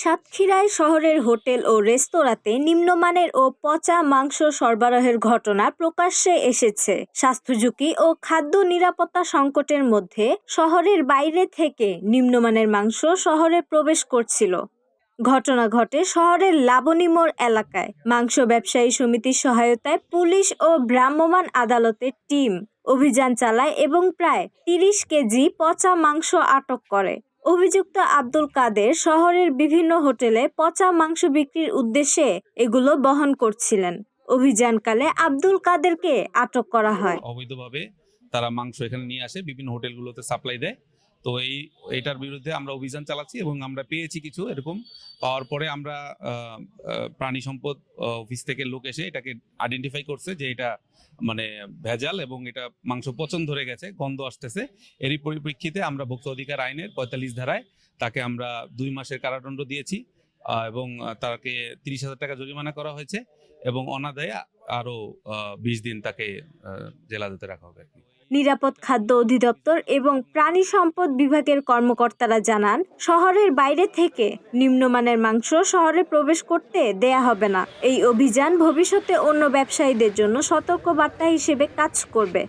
সাতক্ষীরায় শহরের হোটেল ও রেস্তোরাঁতে নিম্নমানের ও পচা মাংস সরবরাহের ঘটনা প্রকাশ্যে এসেছে। স্বাস্থ্য ঝুঁকি ও খাদ্য নিরাপত্তা সংকটের মধ্যে শহরের বাইরে থেকে নিম্নমানের মাংস শহরে প্রবেশ করছিল। ঘটনা ঘটে শহরের লাবণী মোড় এলাকায়। মাংস ব্যবসায়ী সমিতির সহায়তায় পুলিশ ও ভ্রাম্যমাণ আদালতের টিম অভিযান চালায় এবং প্রায় ৩০ কেজি পচা মাংস আটক করে। অভিযুক্ত আব্দুল কাদের শহরের বিভিন্ন হোটেলে পচা মাংস বিক্রির উদ্দেশ্যে এগুলো বহন করছিলেন। অভিযানকালে আব্দুল কাদেরকে আটক করা হয়। অবৈধভাবে তারা মাংস এখানে নিয়ে আসে, বিভিন্ন হোটেলগুলোতে সাপ্লাই দেয়। তো এটার বিরুদ্ধে আমরা অভিযান চালাচ্ছি এবং আমরা পেয়েছি কিছু এরকম। পাওয়ার পরে আমরা প্রাণী সম্পদ অফিস থেকে লোক এসে এটাকে আইডেন্টিফাই করছে যে এটা মানে ভেজাল এবং এটা মাংস পচন ধরে গেছে, গন্ধ আসতেছে। এরই পরিপ্রেক্ষিতে আমরা ভোক্তা অধিকার আইনের ৪৫ ধারায় তাকে আমরা ২ মাসের কারাদণ্ড দিয়েছি এবং তাকে ৩০,০০০ টাকা জরিমানা করা হয়েছে এবং অনাদায়ে আরো ২০ দিন তাকে জেলহাজতে রাখা হবে। নিরাপদ খাদ্য অধিদপ্তর এবং প্রাণী সম্পদ বিভাগের কর্মকর্তারা জানান, শহরের বাইরে থেকে নিম্নমানের মাংস শহরে প্রবেশ করতে দেয়া হবে না। এই অভিযান ভবিষ্যতে অন্য ব্যবসায়ীদের জন্য সতর্কবার্তা হিসেবে কাজ করবে।